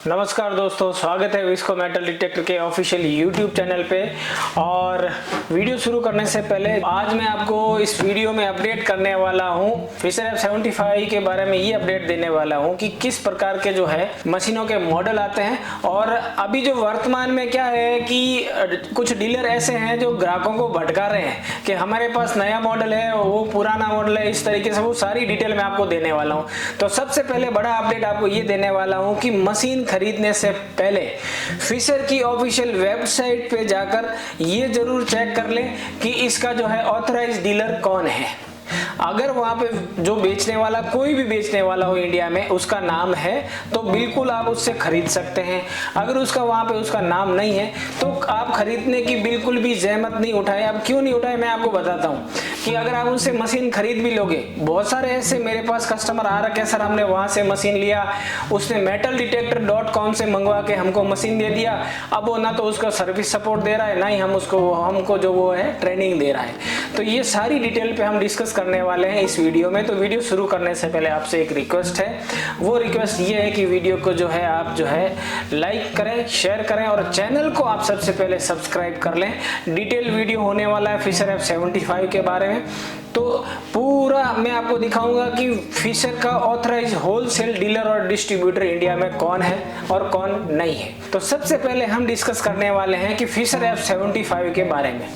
नमस्कार दोस्तों, स्वागत है विस्को मेटल डिटेक्टर के ऑफिशियल यूट्यूब चैनल पे। और वीडियो शुरू करने से पहले आज मैं आपको इस वीडियो में अपडेट करने वाला हूं फिशर F75 के बारे में। ये अपडेट देने वाला हूं कि किस प्रकार के जो है मशीनों के मॉडल आते हैं। और अभी जो वर्तमान में क्या है कि कुछ डीलर ऐसे हैं जो ग्राहकों को भटका रहे हैं कि हमारे पास नया मॉडल है, वो पुराना मॉडल है, इस तरीके से वो सारी डिटेल मैं आपको देने वाला हूँ। तो सबसे पहले बड़ा अपडेट आपको ये देने वाला हूँ कि मशीन खरीदने से पहले फिशर की ऑफिशियल वेबसाइट पे जाकर ये जरूर चेक कर लें कि इसका जो है ऑथराइज्ड डीलर कौन है। अगर वहां पे जो बेचने वाला, कोई भी बेचने वाला हो इंडिया में, उसका नाम है तो बिल्कुल आप उससे खरीद सकते हैं। अगर उसका वहां पे उसका नाम नहीं है तो आप खरीदने की बिल्कुल भी जहमत नहीं उठाए। अब क्यों नहीं उठाए मैं आपको बताता हूं कि अगर आप उनसे मशीन खरीद भी लोगे, बहुत सारे ऐसे मेरे पास कस्टमर आ रखे हैं, सर हमने वहां से मशीन लिया, उसने metaldetector.com से मंगवा के हमको मशीन दे दिया। अब वो ना तो उसका सर्विस सपोर्ट दे रहा है, ना ही हमको जो वो है ट्रेनिंग दे रहा है। तो ये सारी डिटेल पे हम डिस्कस करने वाले हैं इस वीडियो में। तो वीडियो शुरू करने से पहले आपसे एक रिक्वेस्ट है, वो रिक्वेस्ट ये है कि वीडियो को जो है आप जो है लाइक करें, शेयर करें और चैनल को आप सबसे पहले सब्सक्राइब कर लें। डिटेल वीडियो होने वाला है फिशर F75 के बारे में। तो पूरा मैं आपको दिखाऊंगा कि फिशर का ऑथराइज्ड होलसेल डीलर और डिस्ट्रीब्यूटर इंडिया में कौन है और कौन नहीं है। तो सबसे पहले हम डिस्कस करने वाले हैं कि फिशर F75 के बारे में।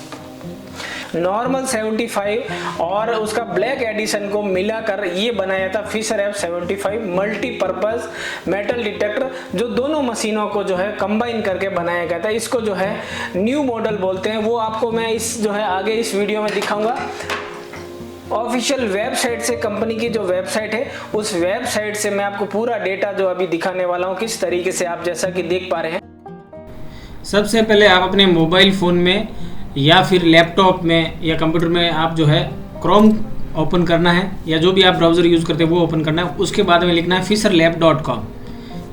नॉर्मल 75 और उसका ब्लैक एडिशन को मिलाकर ये बनाया था Fisher F75 multipurpose metal detector, जो दोनों मशीनों को जो है कंबाइन करके बनाया गया था। इसको जो है न्यू मॉडल बोलते हैं। वो आपको मैं इस जो है आगे इस वीडियो में दिखाऊंगा। ऑफिशियल वेबसाइट से, कंपनी की जो वेबसाइट है उस वेबसाइट से मैं आपको पूरा डेटा जो अभी दिखाने वाला हूँ किस तरीके से, आप जैसा कि देख पा रहे हैं। सबसे पहले आप अपने मोबाइल फ़ोन में या फिर लैपटॉप में या कंप्यूटर में आप जो है क्रोम ओपन करना है, या जो भी आप ब्राउज़र यूज़ करते हैं वो ओपन करना है। उसके बाद में लिखना है fisherlab.com,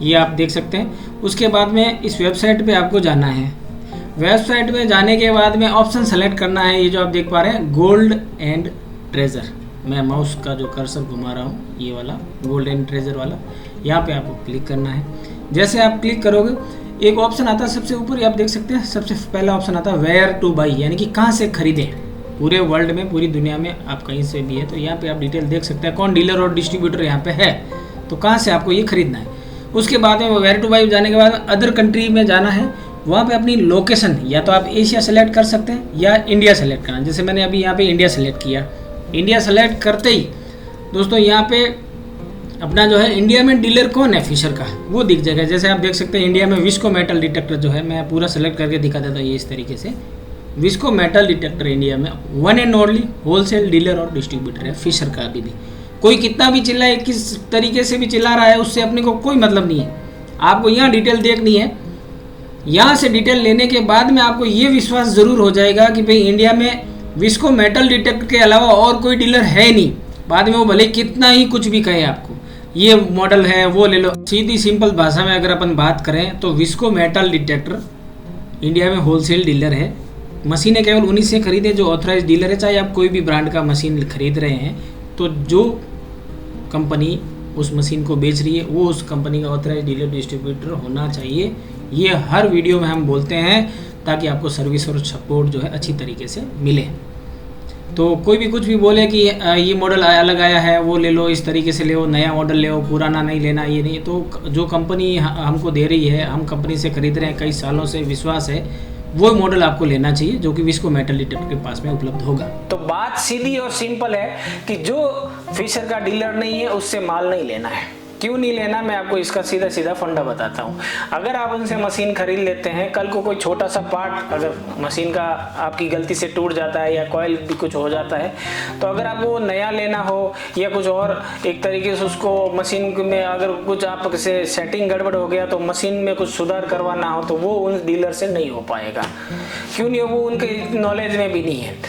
ये आप देख सकते हैं। उसके बाद में इस वेबसाइट पे आपको जाना है। वेबसाइट में जाने के बाद में ऑप्शन सेलेक्ट करना है, ये जो आप देख पा रहे हैं गोल्ड एंड ट्रेजर। मैं माउस का जो कर्सर घुमा रहा हूँ, ये वाला गोल्ड एंड ट्रेजर वाला, यहाँ पे आपको क्लिक करना है। जैसे आप क्लिक करोगे एक ऑप्शन आता है सबसे ऊपर, ये आप देख सकते हैं। सबसे पहला ऑप्शन आता है वेयर टू बाई, यानी कि कहाँ से खरीदें। पूरे वर्ल्ड में, पूरी दुनिया में आप कहीं से भी है तो यहाँ पे आप डिटेल देख सकते हैं कौन डीलर और डिस्ट्रीब्यूटर यहाँ पे है, तो कहाँ से आपको ये खरीदना है। उसके बाद में वेयर टू बाई जाने के बाद अदर कंट्री में जाना है। वहाँ पे अपनी लोकेशन, या तो आप एशिया सेलेक्ट कर सकते हैं या इंडिया सेलेक्ट करना। जैसे मैंने अभी यहाँ पे इंडिया सेलेक्ट किया। इंडिया सेलेक्ट करते ही दोस्तों यहाँ पे अपना जो है इंडिया में डीलर कौन है फिशर का वो दिख जाएगा। जैसे आप देख सकते हैं इंडिया में विस्को मेटल डिटेक्टर जो है, मैं पूरा सेलेक्ट करके दिखा देता हूँ। ये इस तरीके से विस्को मेटल डिटेक्टर इंडिया में one and only wholesale dealer और डिस्ट्रीब्यूटर है फिशर का। अभी भी कोई कितना भी चिल्लाए, किस तरीके से भी चिल्ला रहा है, उससे अपने को कोई मतलब नहीं है। आपको यहाँ डिटेल देखनी है। यहाँ से डिटेल लेने के बाद में आपको ये विश्वास ज़रूर हो जाएगा कि भाई इंडिया में विस्को मेटल डिटेक्टर के अलावा और कोई डीलर है नहीं। बाद में वो भले कितना ही कुछ भी कहे आपको, ये मॉडल है वो ले लो। सीधी सिंपल भाषा में अगर अपन बात करें तो विस्को मेटल डिटेक्टर इंडिया में होलसेल डीलर है। मशीनें केवल उन्हीं से खरीदें जो ऑथराइज डीलर है। चाहे आप कोई भी ब्रांड का मशीन खरीद रहे हैं तो जो कंपनी उस मशीन को बेच रही है वो उस कंपनी का ऑथराइज डीलर डिस्ट्रीब्यूटर होना चाहिए। ये हर वीडियो में हम बोलते हैं ताकि आपको सर्विस और सपोर्ट जो है अच्छी तरीके से मिले। तो कोई भी कुछ भी बोले कि ये मॉडल अलग आया है वो ले लो, इस तरीके से ले लो, नया मॉडल ले लो, पुराना नहीं लेना, ये नहीं। तो जो कंपनी हमको दे रही है, हम कंपनी से खरीद रहे हैं, कई सालों से विश्वास है, वो मॉडल आपको लेना चाहिए जो कि विस्को मेटल डिटेक्टर के पास में उपलब्ध होगा। तो बात सीधी और सिंपल है कि जो फिशर का डीलर नहीं है उससे माल नहीं लेना है। क्यों नहीं लेना, मैं आपको इसका सीधा सीधा फंडा बताता हूँ। अगर आप उनसे मशीन खरीद लेते हैं, कल को कोई छोटा सा पार्ट अगर मशीन का आपकी गलती से टूट जाता है या कॉइल भी कुछ हो जाता है, तो अगर आपको नया लेना हो या कुछ और एक तरीके से उसको मशीन में अगर कुछ आपसे सेटिंग गड़बड़ हो गया तो मशीन में कुछ सुधार करवाना हो तो वो उन डीलर से नहीं हो पाएगा। क्यों नहीं, वो उनके नॉलेज में भी नहीं है।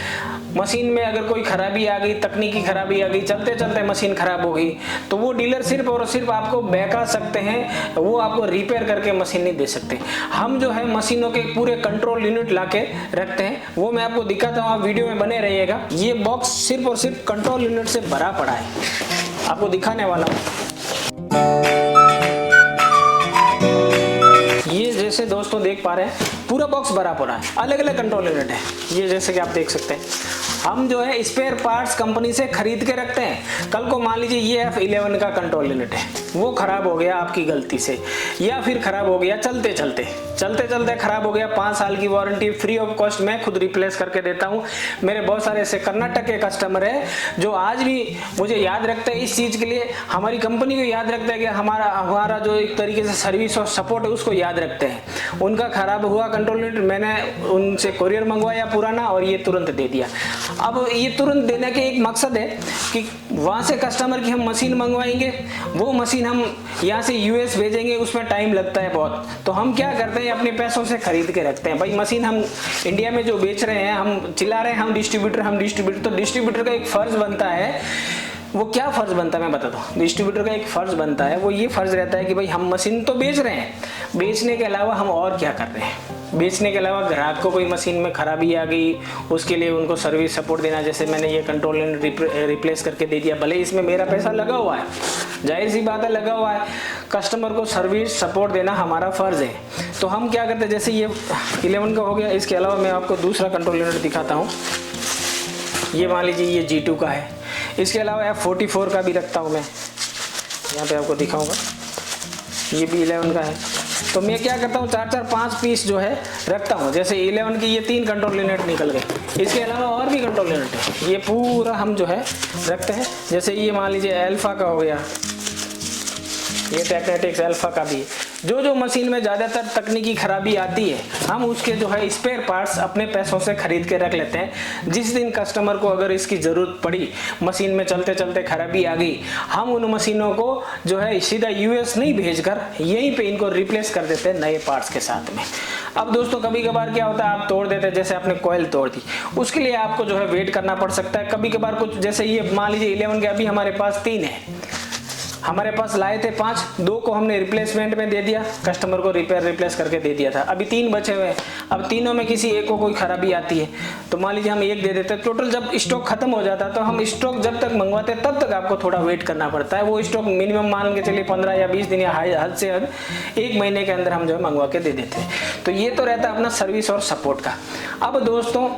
मशीन में अगर कोई खराबी आ गई, तकनीकी खराबी आ गई, चलते चलते मशीन खराब हो गई, तो वो डीलर सिर्फ और सिर्फ आपको बहका सकते हैं, वो आपको रिपेयर करके मशीन नहीं दे सकते। हम जो है मशीनों के पूरे कंट्रोल यूनिट लाके रखते हैं, वो मैं आपको दिखाता हूँ, आप वीडियो में बने रहिएगा। ये बॉक्स सिर्फ और सिर्फ कंट्रोल यूनिट से भरा पड़ा है, आपको दिखाने वाला हूँ। जैसे दोस्तों देख पा रहे हैं पूरा बॉक्स भरा पड़ा है, अलग अलग कंट्रोल यूनिट है ये, जैसे कि आप देख सकते हैं। हम जो है स्पेयर पार्ट्स कंपनी से खरीद के रखते हैं। कल को मान लीजिए ये F11 का कंट्रोल यूनिट है, वो खराब हो गया आपकी गलती से, या फिर खराब हो गया चलते चलते खराब हो गया, 5 साल की वारंटी फ्री ऑफ कॉस्ट मैं खुद रिप्लेस करके देता हूँ। मेरे बहुत सारे ऐसे कर्नाटक के कस्टमर है जो आज भी मुझे याद रखते हैं इस चीज़ के लिए, हमारी कंपनी को याद रखते हैं कि हमारा जो एक तरीके से सर्विस और सपोर्ट है उसको याद रखते हैं। उनका खराब हुआ कंट्रोल यूनिट, मैंने उनसे कोरियर मंगवाया पुराना और ये तुरंत दे दिया। अब ये तुरंत देने के एक मकसद है कि वहाँ से कस्टमर की हम मशीन मंगवाएंगे, वो मशीन हम यहाँ से US भेजेंगे, उसमें टाइम लगता है बहुत, तो हम क्या करते हैं अपने पैसों से खरीद के रखते हैं। भाई मशीन हम इंडिया में जो बेच रहे हैं, हम चिल्ला रहे हैं हम डिस्ट्रीब्यूटर, तो डिस्ट्रीब्यूटर का एक फर्ज बनता है। वो क्या फर्ज बनता है मैं बताता हूँ। डिस्ट्रीब्यूटर का एक फर्ज बनता है, वो ये फर्ज रहता है कि भाई हम मशीन तो बेच रहे हैं, बेचने के अलावा हम और क्या कर रहे हैं। बेचने के अलावा ग्राहक को कोई मशीन में खराबी आ गई, उसके लिए उनको सर्विस सपोर्ट देना, जैसे मैंने ये कंट्रोल यूनिट रिप्लेस करके दे दिया, भले इसमें मेरा पैसा लगा हुआ है, जाहिर सी बात है लगा हुआ है, कस्टमर को सर्विस सपोर्ट देना हमारा फ़र्ज़ है। तो हम क्या करते हैं, जैसे ये 11 का हो गया, इसके अलावा मैं आपको दूसरा कंट्रोल यूनिट दिखाता हूँ। ये मान लीजिए ये G2 का है, इसके अलावा F44 का भी रखता हूँ मैं, यहाँ पे आपको दिखाऊंगा, ये भी 11 का है। तो मैं क्या करता हूँ 4-5 पीस जो है रखता हूँ। जैसे 11 की ये 3 कंट्रोल यूनिट निकल गए, इसके अलावा और भी कंट्रोल यूनिट है, ये पूरा हम जो है रखते हैं। जैसे ये मान लीजिए अल्फा का हो गया, ये टेक्नेटिक्स अल्फा का भी। जो मशीन में ज़्यादातर तकनीकी खराबी आती है, हम उसके जो है स्पेयर पार्ट्स अपने पैसों से खरीद के रख लेते हैं। जिस दिन कस्टमर को अगर इसकी ज़रूरत पड़ी, मशीन में चलते चलते खराबी आ गई, हम उन मशीनों को जो है सीधा US नहीं भेजकर यहीं पे इनको रिप्लेस कर देते हैं नए पार्ट्स के साथ में। अब दोस्तों कभी कभार क्या होता है, आप तोड़ देते हैं, जैसे आपने कोयल तोड़ दी, उसके लिए आपको जो है वेट करना पड़ सकता है। कभी कभार कुछ, जैसे ये मान लीजिए 11 के अभी हमारे पास 3 है, हमारे पास लाए थे 5, 2 को हमने रिप्लेसमेंट में दे दिया, कस्टमर को रिप्लेस करके दे दिया था, अभी 3 बचे हुए हैं। अब तीनों में किसी एक को कोई खराबी आती है तो मान लीजिए हम एक दे देते हैं, टोटल जब स्टॉक खत्म हो जाता है तो हम स्टॉक जब तक मंगवाते हैं तब तक आपको थोड़ा वेट करना पड़ता है। वो स्टॉक मिनिमम मान के चलिए 15 या 20 दिन या हद से हद 1 महीने के अंदर हम जो है मंगवा के दे देते हैं। तो ये तो रहता है अपना सर्विस और सपोर्ट का। अब दोस्तों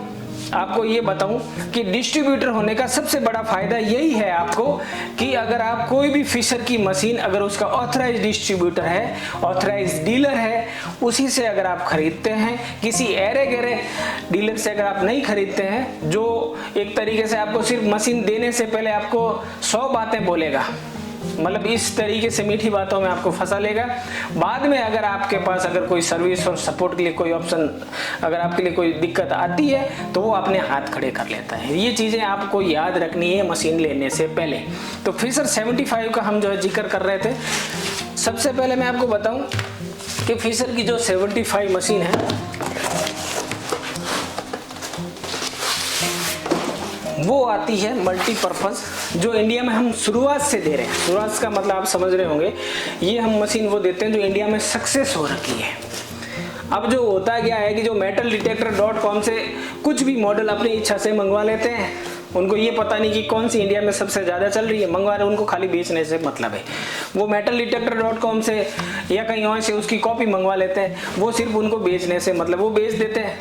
आपको ये बताऊं कि डिस्ट्रीब्यूटर होने का सबसे बड़ा फायदा यही है आपको, कि अगर आप कोई भी फिशर की मशीन, अगर उसका ऑथराइज डिस्ट्रीब्यूटर है, ऑथराइज डीलर है, उसी से अगर आप खरीदते हैं, किसी ऐरे गहरे डीलर से अगर आप नहीं खरीदते हैं, जो एक तरीके से आपको सिर्फ मशीन देने से पहले आपको 100 बातें बोलेगा, मतलब इस तरीके से मीठी बातों में आपको फंसा लेगा, बाद में अगर आपके पास अगर कोई सर्विस और सपोर्ट के लिए कोई ऑप्शन, अगर आपके लिए कोई दिक्कत आती है तो वो अपने हाथ खड़े कर लेता है। ये चीज़ें आपको याद रखनी है मशीन लेने से पहले। तो फिशर 75 का हम जो है जिक्र कर रहे थे। सबसे पहले मैं आपको बताऊं कि फिशर की जो 75 मशीन है वो आती है मल्टीपर्पज़, जो इंडिया में हम शुरुआत से दे रहे हैं। शुरुआत का मतलब आप समझ रहे होंगे, ये हम मशीन वो देते हैं जो इंडिया में सक्सेस हो रखी है। अब जो होता क्या है कि जो metal-detector.com से कुछ भी मॉडल अपनी इच्छा से मंगवा लेते हैं, उनको ये पता नहीं कि कौन सी इंडिया में सबसे ज़्यादा चल रही है, मंगवा रहे, उनको खाली बेचने से मतलब है। वो metal-detector.com से या कहीं और से उसकी कॉपी मंगवा लेते हैं, वो सिर्फ उनको बेचने से मतलब, वो बेच देते हैं।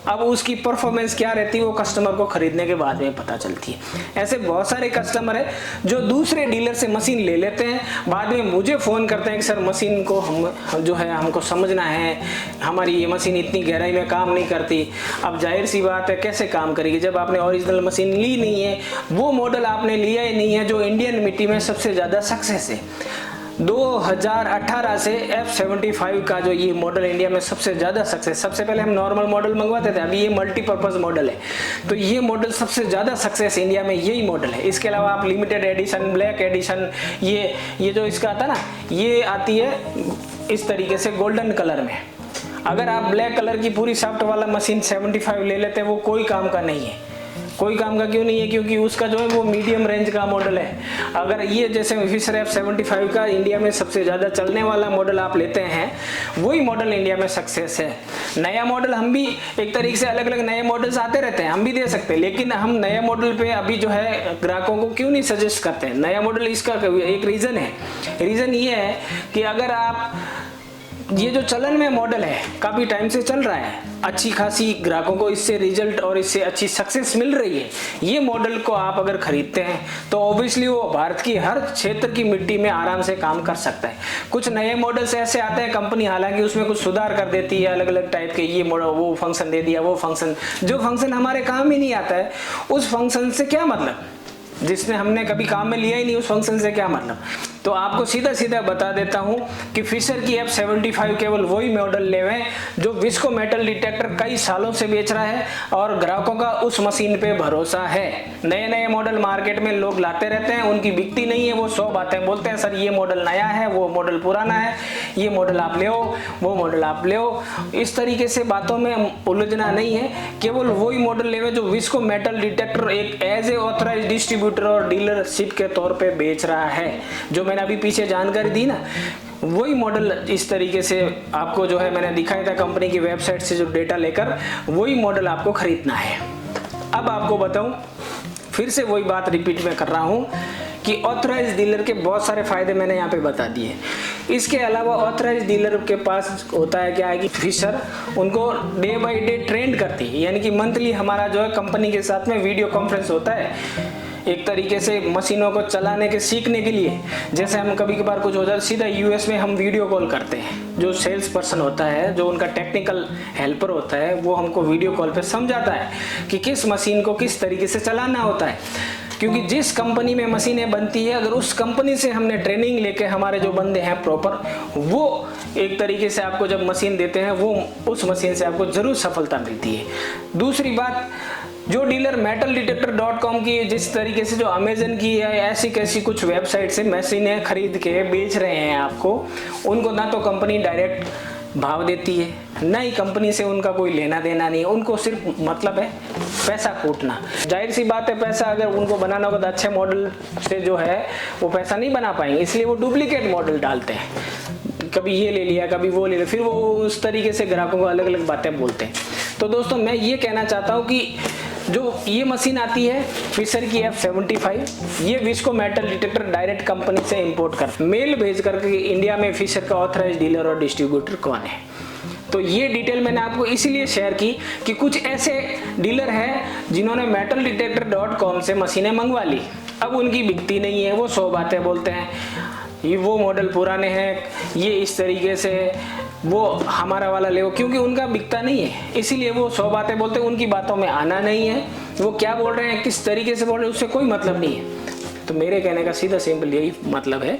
अब उसकी परफॉर्मेंस क्या रहती है वो कस्टमर को खरीदने के बाद में पता चलती है। ऐसे बहुत सारे कस्टमर है जो दूसरे डीलर से मशीन ले लेते हैं, बाद में मुझे फ़ोन करते हैं कि सर मशीन को हम जो है हमको समझना है, हमारी ये मशीन इतनी गहराई में काम नहीं करती। अब जाहिर सी बात है, कैसे काम करेगी जब आपने ओरिजिनल मशीन ली नहीं है, वो मॉडल आपने लिया ही नहीं है जो इंडियन मिट्टी में सबसे ज़्यादा सक्सेस है। 2018 से F75 का जो ये मॉडल इंडिया में सबसे ज़्यादा सक्सेस, सबसे पहले हम नॉर्मल मॉडल मंगवाते थे, अभी ये मल्टीपर्पज़ मॉडल है, तो ये मॉडल सबसे ज़्यादा सक्सेस इंडिया में यही मॉडल है। इसके अलावा आप लिमिटेड एडिशन, ब्लैक एडिशन, ये जो इसका आता ना, ये आती है इस तरीके से गोल्डन कलर में। अगर आप ब्लैक कलर की पूरी सॉफ्ट वाला मशीन 75 ले लेते हैं, वो कोई काम का नहीं है। कोई काम का क्यों नहीं है? क्योंकि उसका जो है वो मीडियम रेंज का मॉडल है। अगर ये जैसे फिशर F75 का इंडिया में सबसे ज़्यादा चलने वाला मॉडल आप लेते हैं, वही मॉडल इंडिया में सक्सेस है। नया मॉडल हम भी एक तरीके से अलग अलग नए मॉडल्स आते रहते हैं, हम भी दे सकते हैं, लेकिन हम नए मॉडल पे अभी जो है ग्राहकों को क्यों नहीं सजेस्ट करते हैं नया मॉडल? इसका एक रीज़न है। रीज़न ये है कि अगर आप ये जो चलन में मॉडल है काफ़ी टाइम से चल रहा है, अच्छी खासी ग्राहकों को इससे रिजल्ट और इससे अच्छी सक्सेस मिल रही है। ये मॉडल को आप अगर खरीदते हैं तो ऑब्वियसली वो भारत की हर क्षेत्र की मिट्टी में आराम से काम कर सकता है। कुछ नए मॉडल्स ऐसे आते हैं, कंपनी हालांकि उसमें कुछ सुधार कर देती है, अलग अलग टाइप के ये मॉडल, वो फंक्शन दे दिया, वो फंक्शन, जो फंक्शन हमारे काम ही नहीं आता है उस फंक्शन से क्या मतलब, जिसने हमने कभी काम में लिया ही नहीं उस फंक्शन से क्या मतलब। तो आपको सीधा सीधा बता देता हूं कि फिशर की F75 केवल वही मॉडल लेवें जो विस्को मेटल डिटेक्टर कई सालों से बेच रहा है और ग्राहकों का उस मशीन पे भरोसा है। नए नए मॉडल मार्केट में लोग लाते रहते हैं, उनकी बिकती नहीं है, वो 100 बातें बोलते हैं, सर ये मॉडल नया है, वो मॉडल पुराना है, ये मॉडल आप ले, वो मॉडल आप ले। इस तरीके से बातों में उलझना नहीं है, केवल वही मॉडल लेवे जो विस्को मेटल डिटेक्टर एक एज ए ऑथराइज्ड डिस्ट्रीब्यूटर और डीलरशिप के तौर पे बेच रहा है। जो मैंने अभी पीछे जानकारी दी ना, वही मॉडल इस तरीके से आपको जो है मैंने दिखाया था कंपनी की वेबसाइट से जो डेटा लेकर, वही मॉडल आपको खरीदना है। अब आपको बताऊं, फिर से वही बात रिपीट में कर रहा हूं कि ऑथराइज डीलर के बहुत सारे फायदे मैंने यहाँ पे बता दिए। इसके अलावा ऑथराइज डीलर के पास होता है क्या है कि फिशर उनको डे बाय डे ट्रेंड करती है, यानी कि मंथली हमारा जो है कंपनी के साथ में वीडियो कॉन्फ्रेंस होता है, एक तरीके से मशीनों को चलाने के सीखने के लिए। जैसे हम कभी कभार कुछ हो जाए, सीधा यूएस में हम वीडियो कॉल करते हैं, जो सेल्स पर्सन होता है, जो उनका टेक्निकल हेल्पर होता है, वो हमको वीडियो कॉल पे समझाता है कि किस मशीन को किस तरीके से चलाना होता है। क्योंकि जिस कंपनी में मशीनें बनती है, अगर उस कंपनी से हमने ट्रेनिंग लेके हमारे जो बंदे हैं प्रॉपर, वो एक तरीके से आपको जब मशीन देते हैं, वो उस मशीन से आपको जरूर सफलता मिलती है। दूसरी बात, जो डीलर metalldetector.com की जिस तरीके से जो अमेजन की है, ऐसी कैसी कुछ वेबसाइट से मशीनें खरीद के बेच रहे हैं आपको, उनको ना तो कंपनी डायरेक्ट भाव देती है, ना ही कंपनी से उनका कोई लेना देना नहीं है, उनको सिर्फ मतलब है पैसा कूटना। जाहिर सी बात है, पैसा अगर उनको बनाना होगा तो अच्छे मॉडल से जो है वो पैसा नहीं बना पाएंगे, इसलिए वो डुप्लीकेट मॉडल डालते हैं, कभी ये ले लिया कभी वो ले लिया, फिर वो उस तरीके से ग्राहकों को अलग अलग बातें बोलते हैं। तो दोस्तों मैं ये कहना चाहता हूँ कि जो ये मशीन आती है फिशर की F75, ये visco metal detector direct company से इंपोर्ट कर मेल भेज करके इंडिया में फिशर का ऑथराइज्ड डीलर और डिस्ट्रीब्यूटर कौन है। तो ये डिटेल मैंने आपको इसीलिए शेयर की कि कुछ ऐसे डीलर हैं जिन्होंने metalldetector.com से मशीनें मंगवा ली, अब उनकी बिकती नहीं है, वो 100 बातें बोलते हैं, ये वो मॉडल पुराने हैं, ये इस तरीके से, वो हमारा वाला ले, क्योंकि उनका बिकता नहीं है, इसीलिए वो 100 बातें बोलते हैं, उनकी बातों में आना नहीं है, वो क्या बोल रहे हैं किस तरीके से बोल रहे हैं उससे कोई मतलब नहीं है। तो मेरे कहने का सीधा सिंपल यही मतलब है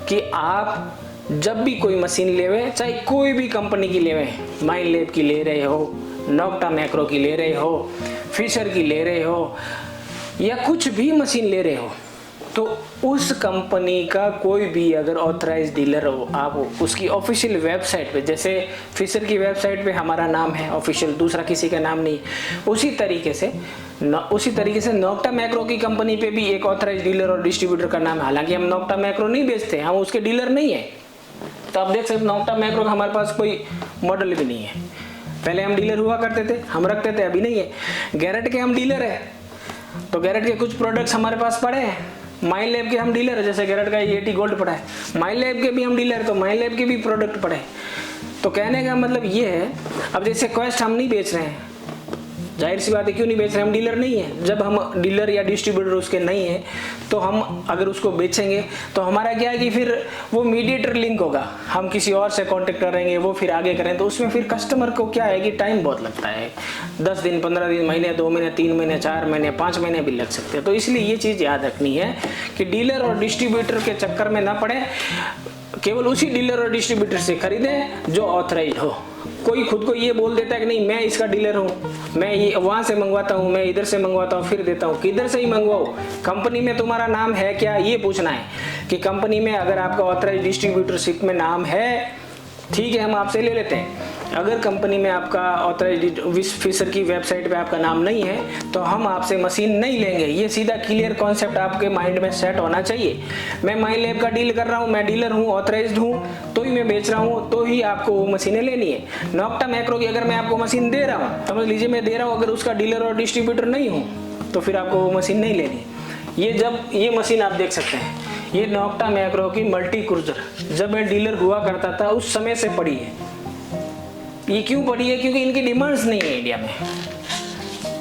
कि आप जब भी कोई मशीन लेवे, चाहे कोई भी कंपनी की लेवे, माइनलैब की ले रहे हो, नोक्टा मैक्रो की ले रहे हो, फिशर की ले रहे हो, या कुछ भी मशीन ले रहे हो, तो उस कंपनी का कोई भी अगर ऑथराइज्ड डीलर हो, आप उसकी ऑफिशियल वेबसाइट पे, जैसे फिशर की वेबसाइट पे हमारा नाम है ऑफिशियल, दूसरा किसी का नाम नहीं, उसी तरीके से नोक्टा मैक्रो की कंपनी पे भी एक ऑथराइज्ड डीलर और डिस्ट्रीब्यूटर का नाम है। हालांकि हम नोक्टा मैक्रो नहीं बेचते, हम उसके डीलर नहीं है। तो आप देख सकते नोक्टा मैक्रो का हमारे पास कोई मॉडल भी नहीं है, पहले हम डीलर हुआ करते थे, हम रखते थे, अभी नहीं है। गैरेट के हम डीलर है, तो गैरेट के कुछ प्रोडक्ट्स हमारे पास पड़े हैं, माइनलैब के हम डीलर है, जैसे गैरेट का 80 गोल्ड पड़ा है, माइनलैब के भी हम डीलर है, तो माइनलैब के भी प्रोडक्ट पड़े हैं। तो कहने का मतलब ये है, अब जैसे क्वेस्ट हम नहीं बेच रहे हैं, जाहिर सी बात है क्यों नहीं बेच रहे, हम डीलर नहीं है। जब हम डीलर या डिस्ट्रीब्यूटर उसके नहीं है, तो हम अगर उसको बेचेंगे तो हमारा क्या है कि फिर वो मीडिएटर लिंक होगा, हम किसी और से कांटेक्ट करेंगे, वो फिर आगे करें, तो उसमें फिर कस्टमर को क्या है कि टाइम बहुत लगता है, 10 दिन 15 दिन, महीने 2 महीने 3 महीने 4 महीने 5 महीने भी लग सकते हैं। तो इसलिए ये चीज़ याद रखनी है कि डीलर और डिस्ट्रीब्यूटर के चक्कर में ना पड़े, केवल उसी डीलर और डिस्ट्रीब्यूटर से खरीदें जो ऑथराइज्ड हो। कोई खुद को ये बोल देता है कि नहीं मैं इसका डीलर हूँ, मैं ये वहाँ से मंगवाता हूँ, मैं इधर से मंगवाता हूँ फिर देता हूँ, किधर से ही मंगवाओ, कंपनी में तुम्हारा नाम है क्या, ये पूछना है कि कंपनी में अगर आपका ऑथराइज्ड डिस्ट्रीब्यूटरशिप में नाम है, ठीक है हम आपसे ले लेते हैं। अगर कंपनी में आपका ऑथराइज्ड फिशर की वेबसाइट पे आपका नाम नहीं है, तो हम आपसे मशीन नहीं लेंगे। ये सीधा क्लियर कॉन्सेप्ट आपके माइंड में सेट होना चाहिए। मैं माइनलैब का डील कर रहा हूँ, मैं डीलर हूँ, ऑथराइज्ड हूँ, तो ही मैं बेच रहा हूँ, तो ही आपको वो मशीनें लेनी है। नोक्टा मैक्रो की अगर मैं आपको मशीन दे रहा हूँ, समझ लीजिए मैं दे रहा हूँ, अगर उसका डीलर और डिस्ट्रीब्यूटर नहीं हूँ, तो फिर आपको वो मशीन नहीं लेनी। ये जब ये मशीन आप देख सकते हैं, ये नोक्टा मैक्रो की मल्टी क्रूजर जब मैं डीलर हुआ करता था उस समय से पड़ी है। ये क्यों पड़ी है? क्योंकि इनकी डिमांड्स नहीं है इंडिया में।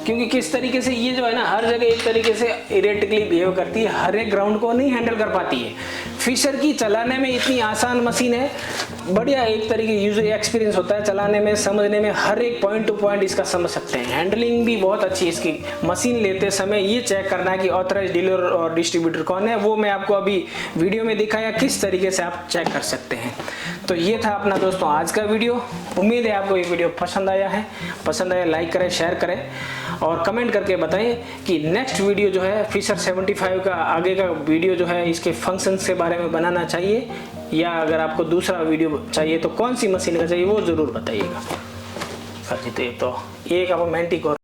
क्योंकि किस तरीके से ये जो है ना हर जगह एक तरीके से इरेटिकली बिहेव करती है, हर एक ग्राउंड को नहीं हैंडल कर पाती है। फिशर की चलाने में इतनी आसान मशीन है, बढ़िया एक तरीके यूजर एक्सपीरियंस होता है चलाने में, समझने में, हर एक पॉइंट टू पॉइंट इसका समझ सकते हैं। हैंडलिंग भी बहुत अच्छी है इसकी। मशीन लेते समय ये चेक करना है कि ऑथराइज डीलर और डिस्ट्रीब्यूटर कौन है, वो मैं आपको अभी वीडियो में दिखाया किस तरीके से आप चेक कर सकते हैं। तो ये था अपना दोस्तों आज का वीडियो। उम्मीद है आपको ये वीडियो पसंद आया है। पसंद आया लाइक करें, शेयर करें और कमेंट करके बताएं कि नेक्स्ट वीडियो जो है फिशर 75 का आगे का वीडियो जो है इसके फंक्शंस के बारे में बनाना चाहिए, या अगर आपको दूसरा वीडियो चाहिए तो कौन सी मशीन का चाहिए वो ज़रूर बताइएगा। तो एक अब मैंटी को